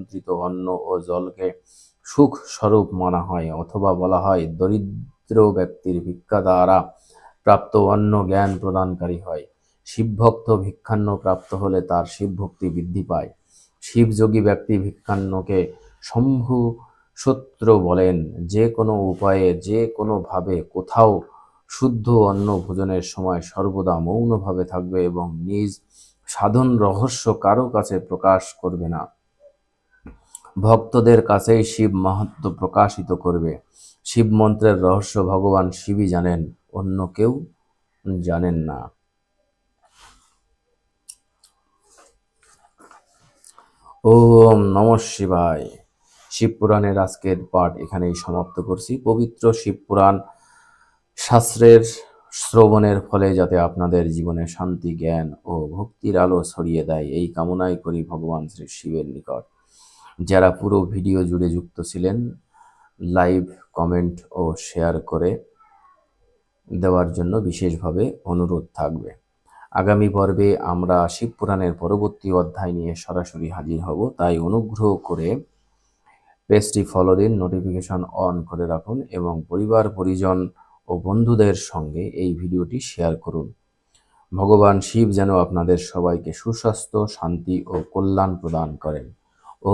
নিয়ন্ত্রিত অন্ন ও জলকে সুখ স্বরূপ মানা হয়, অথবা বলা হয় দরিদ্র ব্যক্তির ভিক্ষা দ্বারা প্রাপ্ত অন্ন জ্ঞান প্রদানকারী হয়। শিবভক্ত ভিক্ষান্ন প্রাপ্ত হলে তার শিবভক্তি বৃদ্ধি পায়। শিবযোগী ব্যক্তি ভিক্ষান্নকে শম্ভু সূত্র বলেন। যে কোনো উপায়ে, যে কোনোভাবে, কোথাও শুদ্ধ অন্ন ভোজনের সময় সর্বদা মৌনভাবে থাকবে এবং নিজ সাধন রহস্য কারো কাছে প্রকাশ করবে না। ভক্তদের কাছেই শিব মাহাত্ম্য প্রকাশিত করবে। শিব মন্ত্রের রহস্য ভগবান শিবই জানেন, অন্য কেউ জানেন না। ওম নমঃ শিবায়। শিবপুরাণের আজকের পাঠ এখানেই সমাপ্ত করছি। পবিত্র শিবপুরাণ শাস্ত্রের শ্রবণের ফলে যাতে আপনাদের জীবনে শান্তি, জ্ঞান ও ভক্তির আলো ছড়িয়ে দেয়, এই কামনাই করি ভগবান শ্রী শিবের নিকট। যারা পুরো ভিডিও জুড়ে যুক্ত ছিলেন, লাইভ, কমেন্ট ও শেয়ার করে দেওয়ার জন্য বিশেষভাবে অনুরোধ থাকবে। আগামী পর্বে আমরা শিবপুরাণের পরবর্তী অধ্যায় নিয়ে সরাসরি হাজির হব, তাই অনুগ্রহ করে পেজটি ফলো দিন, নোটিফিকেশন অন করে রাখুন এবং পরিবার, পরিজন ও বন্ধুদের সঙ্গে এই ভিডিওটি শেয়ার করুন। ভগবান শিব যেন আপনাদের সবাইকে সুস্বাস্থ্য, শান্তি ও কল্যাণ প্রদান করেন। ও